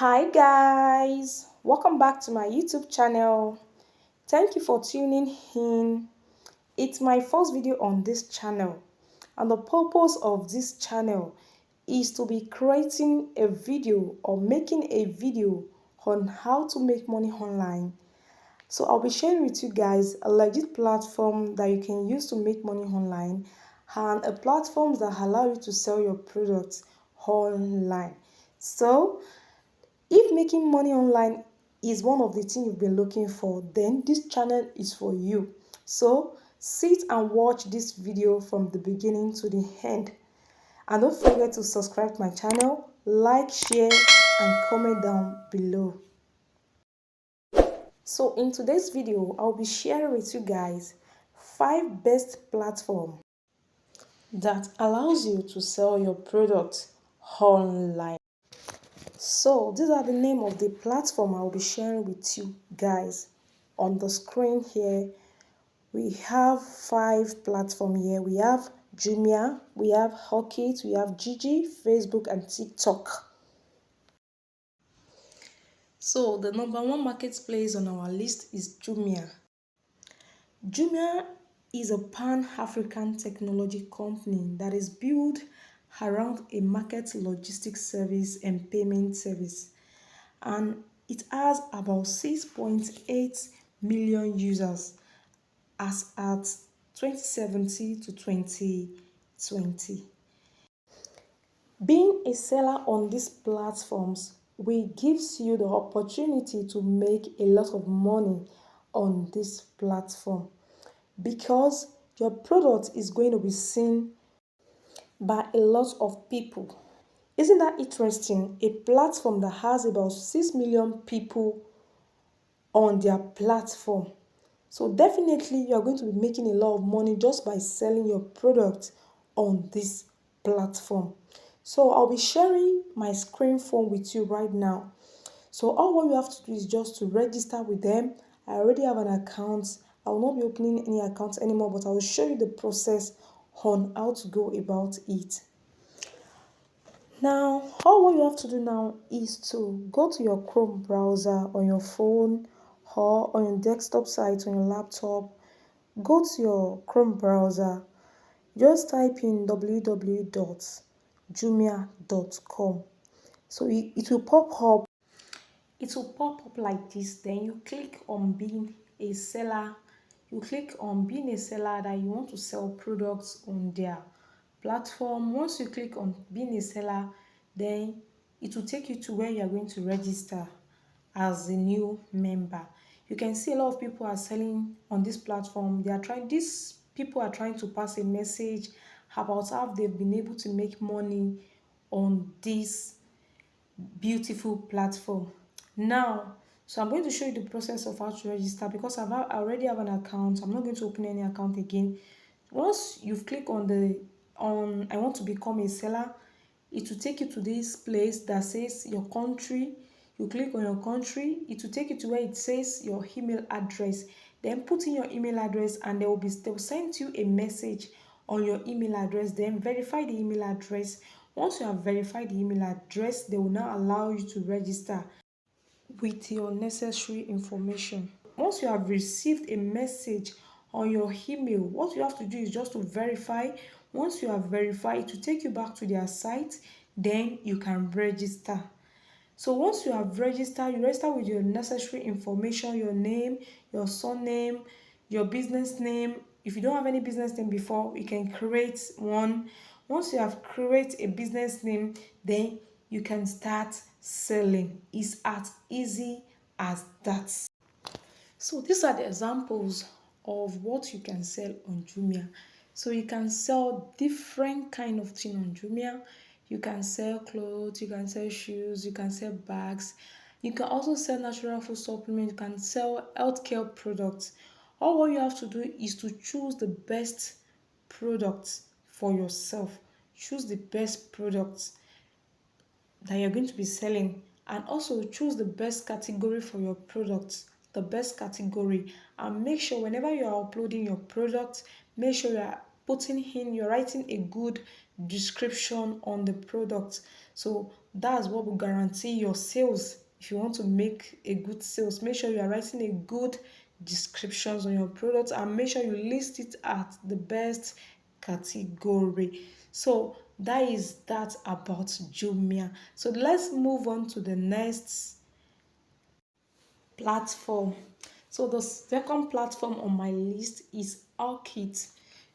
Hi guys, welcome back to my YouTube channel. Thank you for tuning in. It's my first video on this channel, and the purpose of this channel is to be creating a video or making a video on how to make money online. So I'll be sharing with you guys a legit platform that you can use to make money online and a platform that allow you to sell your products online. So if making money online is one of the things you've been looking for, then this channel is for you. So sit and watch this video from the beginning to the end. And don't forget to subscribe to my channel, like, share, and comment down below. So in today's video, I'll be sharing with you guys 5 best platforms that allows you to sell your products online. So these are the name of the platform I'll be sharing with you guys. On the screen here, we have 5 platforms here. We have Jumia, we have Hawkit, we have Jiji, Facebook, and TikTok. So the number 1 marketplace on our list is Jumia. Jumia is a pan-African technology company that is built around a market logistics service and payment service, and it has about 6.8 million users as at 2017 to 2020. Being a seller on these platforms will gives you the opportunity to make a lot of money on this platform, because your product is going to be seen by a lot of people. Isn't that interesting? A platform that has about 6 million people on their platform. So definitely you are going to be making a lot of money just by selling your product on this platform. So I'll be sharing my screen phone with you right now. So all what you have to do is just to register with them. I already have an account. I will not be opening any account anymore, but I will show you the process on how to go about it. Now, all what you have to do now is to go to your Chrome browser on your phone or on your desktop site on your laptop. Go to your Chrome browser. Just type in www.jumia.com. So it will pop up. It will pop up like this. Then you click on being a seller. You click on being a seller that you want to sell products on their platform. Once you click on being a seller, then it will take you to where you are going to register as a new member. You can see a lot of people are selling on this platform. These people are trying to pass a message about how they've been able to make money on this beautiful platform. Now, so I'm going to show you the process of how to register, because I already have an account. I'm not going to open any account again. Once you've clicked on I want to become a seller, it will take you to this place that says your country. You click on your country, it will take you to where it says your email address. Then put in your email address, and they will send you a message on your email address. Then verify the email address. Once you have verified the email address, they will now allow you to register with your necessary information. Once you have received a message on your email, what you have to do is just to verify. Once you have verified, it will take you back to their site. Then you can register. So once you have registered, you register with your necessary information: your name, your surname, your business name. If you don't have any business name before, you can create one. Once you have created a business name, then you can start selling. It's as easy as that. So these are the examples of what you can sell on Jumia. So you can sell different kind of thing on Jumia. You can sell clothes, you can sell shoes, you can sell bags. You can also sell natural food supplements, you can sell healthcare products. All what you have to do is to choose the best products for yourself. Choose the best products that you're going to be selling, and also choose the best category for your products, the best category, and make sure whenever you are uploading your product, make sure you're writing a good description on the product, So that's what will guarantee your sales. If you want to make a good sales, make sure you are writing a good descriptions on your product and make sure you list it at the best category. So that is that about Jumia. So let's move on to the next platform. So the second platform on my list is Allit.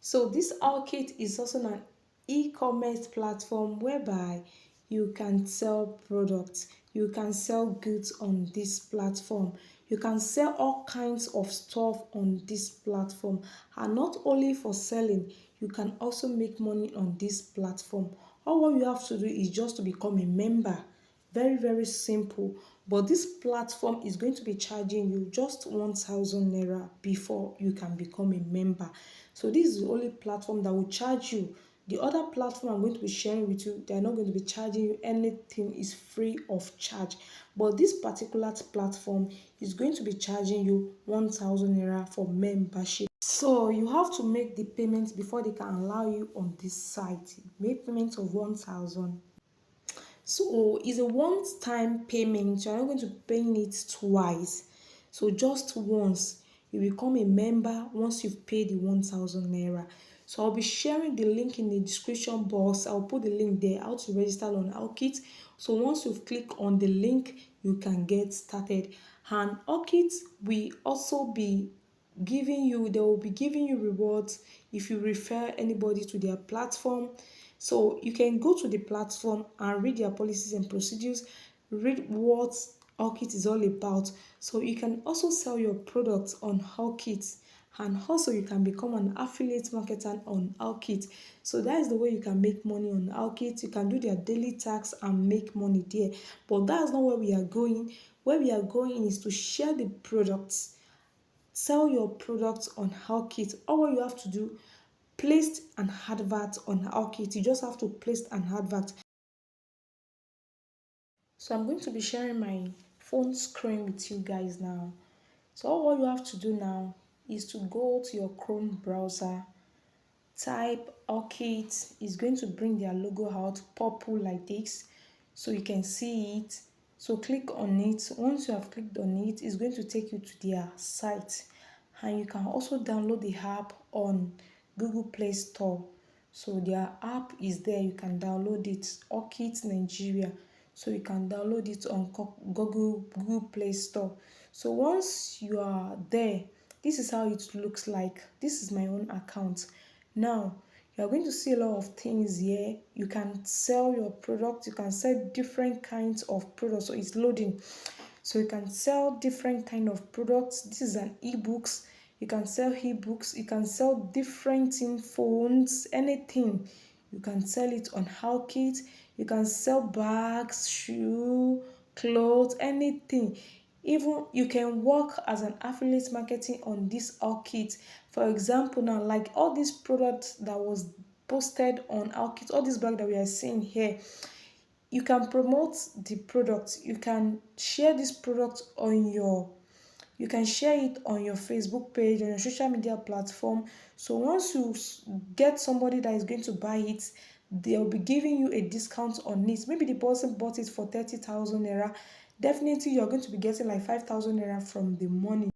So this Allit is also an e-commerce platform whereby you can sell products, you can sell goods on this platform, you can sell all kinds of stuff on this platform, and not only for selling, you can also make money on this platform. All what you have to do is just to become a member. Very, very simple. But this platform is going to be charging you just 1,000 naira before you can become a member. So this is the only platform that will charge you. The other platform I'm going to be sharing with you, they're not going to be charging you anything, is free of charge. But this particular platform is going to be charging you 1,000 naira for membership. So you have to make the payment before they can allow you on this site. Make payment of 1,000. So it's a one-time payment. You're not going to be paying it twice. So just once. You become a member once you've paid the 1,000 naira. So I'll be sharing the link in the description box. I'll put the link there, how to register on Allit. So once you click on the link, you can get started. And Allit will also be they will be giving you rewards if you refer anybody to their platform. So you can go to the platform and read their policies and procedures, read what Allit is all about. So you can also sell your products on Allit, and also you can become an affiliate marketer on Allit. So that is the way you can make money on Allit. You can do their daily tax and make money there. But that's not where we are going. Where we are going is to share the products. Sell your products on Allit. All you have to do, place an advert on Allit. You just have to place an advert. So I'm going to be sharing my phone screen with you guys now. So all you have to do now is to go to your Chrome browser, type Allit. It's going to bring their logo out purple like this, so you can see it. So click on it. Once you have clicked on it, it's going to take you to their site, and you can also download the app on Google Play Store. So their app is there. You can download it. Allit Nigeria. So you can download it on Google Play Store. So once you are there, this is how it looks like. This is my own account. Now you are going to see a lot of things here. You can sell your product. You can sell different kinds of products. So it's loading. So you can sell different kind of products. This is an ebooks. You can sell ebooks. You can sell different phones, anything. You can sell it on Allit. You can sell bags, shoe, clothes, anything. Even you can work as an affiliate marketing on this Allit. For example, now like all these products that was posted on Allit, all these bags that we are seeing here, you can promote the product. You can share this product on your you can share it on your Facebook page, on your social media platform. So once you get somebody that is going to buy it, they'll be giving you a discount on it. Maybe the person bought it for 30,000 naira. Definitely you're going to be getting like 5,000 naira from the money.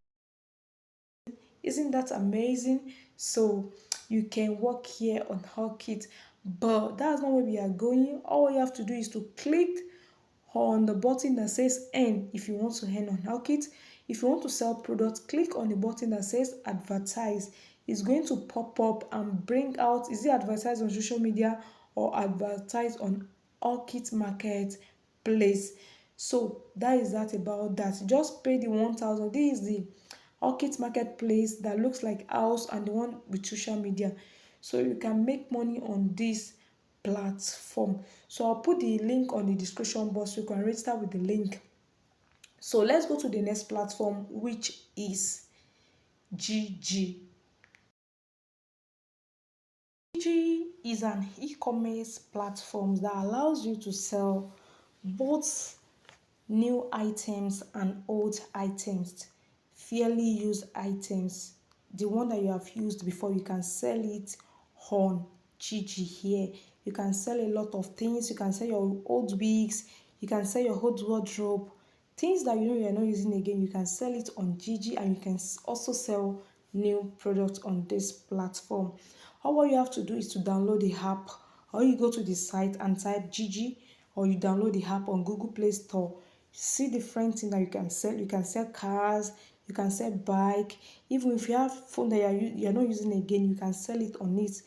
Isn't that amazing? So you can work here on Hawkit, but that's not where we are going. All you have to do is to click on the button that says earn if you want to earn on Hawkit. If you want to sell products, click on the button that says advertise. It's going to pop up and bring out, is it advertise on social media or advertise on Hawkit Marketplace? So that is that about that. Just pay the 1,000. This is the Orchid Marketplace that looks like house, and the one with social media. So you can make money on this platform. So I'll put the link on the description box so you can register with the link. So let's go to the next platform, which is Jiji. Jiji is an e-commerce platform that allows you to sell both new items and old items, fairly used items. The one that you have used before, you can sell it on Jiji here. You can sell a lot of things. You can sell your old wigs. You can sell your old wardrobe. Things that you know you're not using again, you can sell it on Jiji, and you can also sell new products on this platform. All what you have to do is to download the app, or you go to the site and type Jiji, or you download the app on Google Play Store. See different things that you can sell. You can sell cars, you can sell bike. Even if you have phone that you're not using again, you can sell it on it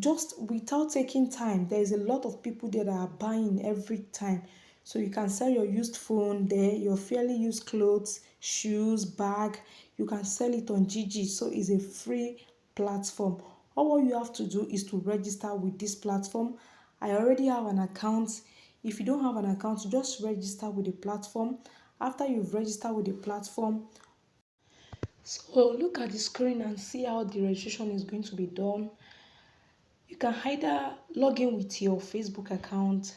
just without taking time. There is a lot of people there that are buying every time, so you can sell your used phone there, your fairly used clothes, shoes, bag. You can sell it on Gigi. So it's a free platform. All you have to do is to register with this platform. I already have an account. If you don't have an account, just register with the platform. After you've registered with the platform, so look at the screen and see how the registration is going to be done. You can either log in with your Facebook account,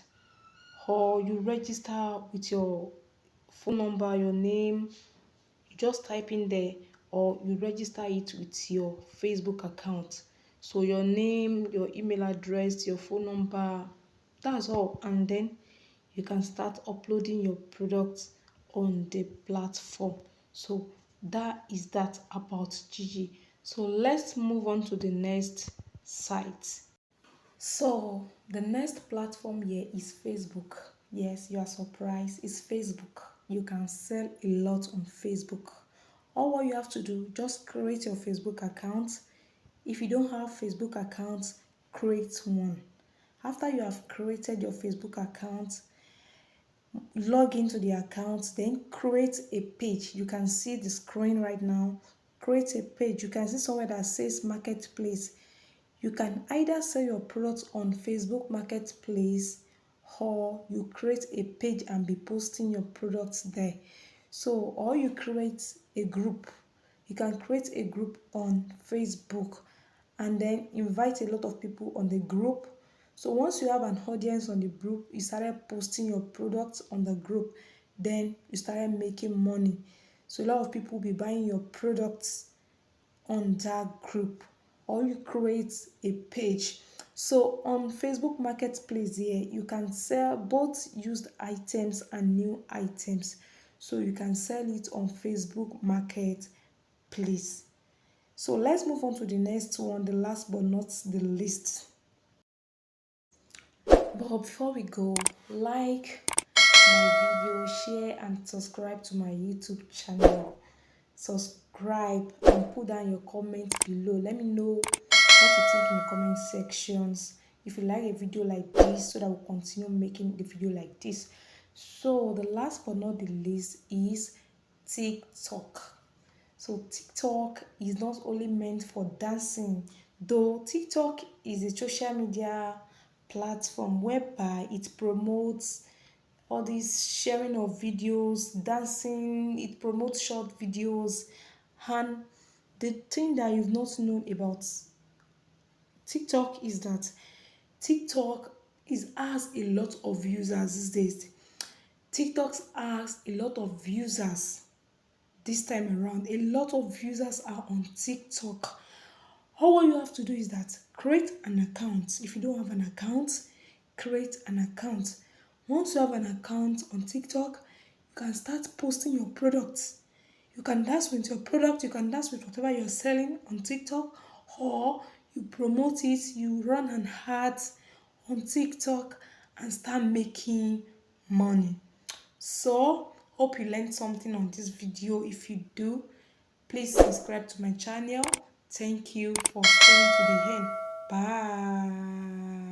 or you register with your phone number, your name, you just type in there, or you register it with your Facebook account. So your name, your email address, your phone number, that's all. And then you can start uploading your products on the platform. So that is that about Gigi. So let's move on to the next site. So the next platform here is Facebook. Yes, you are surprised. It's Facebook. You can sell a lot on Facebook. All what you have to do, just create your Facebook account. If you don't have Facebook account, create one. After you have created your Facebook account, log into the account, then create a page. You can see the screen right now. Create a page. You can see somewhere that says marketplace. You can either sell your products on Facebook Marketplace, or you create a page and be posting your products there. So, or you create a group. You can create a group on Facebook and then invite a lot of people on the group. So once you have an audience on the group, you started posting your products on the group, then you started making money. So a lot of people will be buying your products on that group, or you create a page. So on Facebook Marketplace here, you can sell both used items and new items. So you can sell it on Facebook Marketplace. So let's move on to the next one, the last but not the least. But before we go, like my video, share and subscribe to my YouTube channel. Subscribe and put down your comment below. Let me know what you think in the comment sections. If you like a video like this, so that we'll continue making the video like this. So the last but not the least is TikTok. So TikTok is not only meant for dancing, though TikTok is a social media platform whereby it promotes all this sharing of videos, dancing, it promotes short videos. And the thing that you've not known about TikTok is that TikTok is has a lot of users these days. TikTok has a lot of users this time around. A lot of users are on TikTok. All you have to do is that create an account. If you don't have an account, create an account. Once you have an account on TikTok, you can start posting your products. You can dance with your product, you can dance with whatever you're selling on TikTok, or you promote it, you run an ad on TikTok and start making money. So, hope you learned something on this video. If you do, please subscribe to my channel. Thank you for staying to the end. Bye.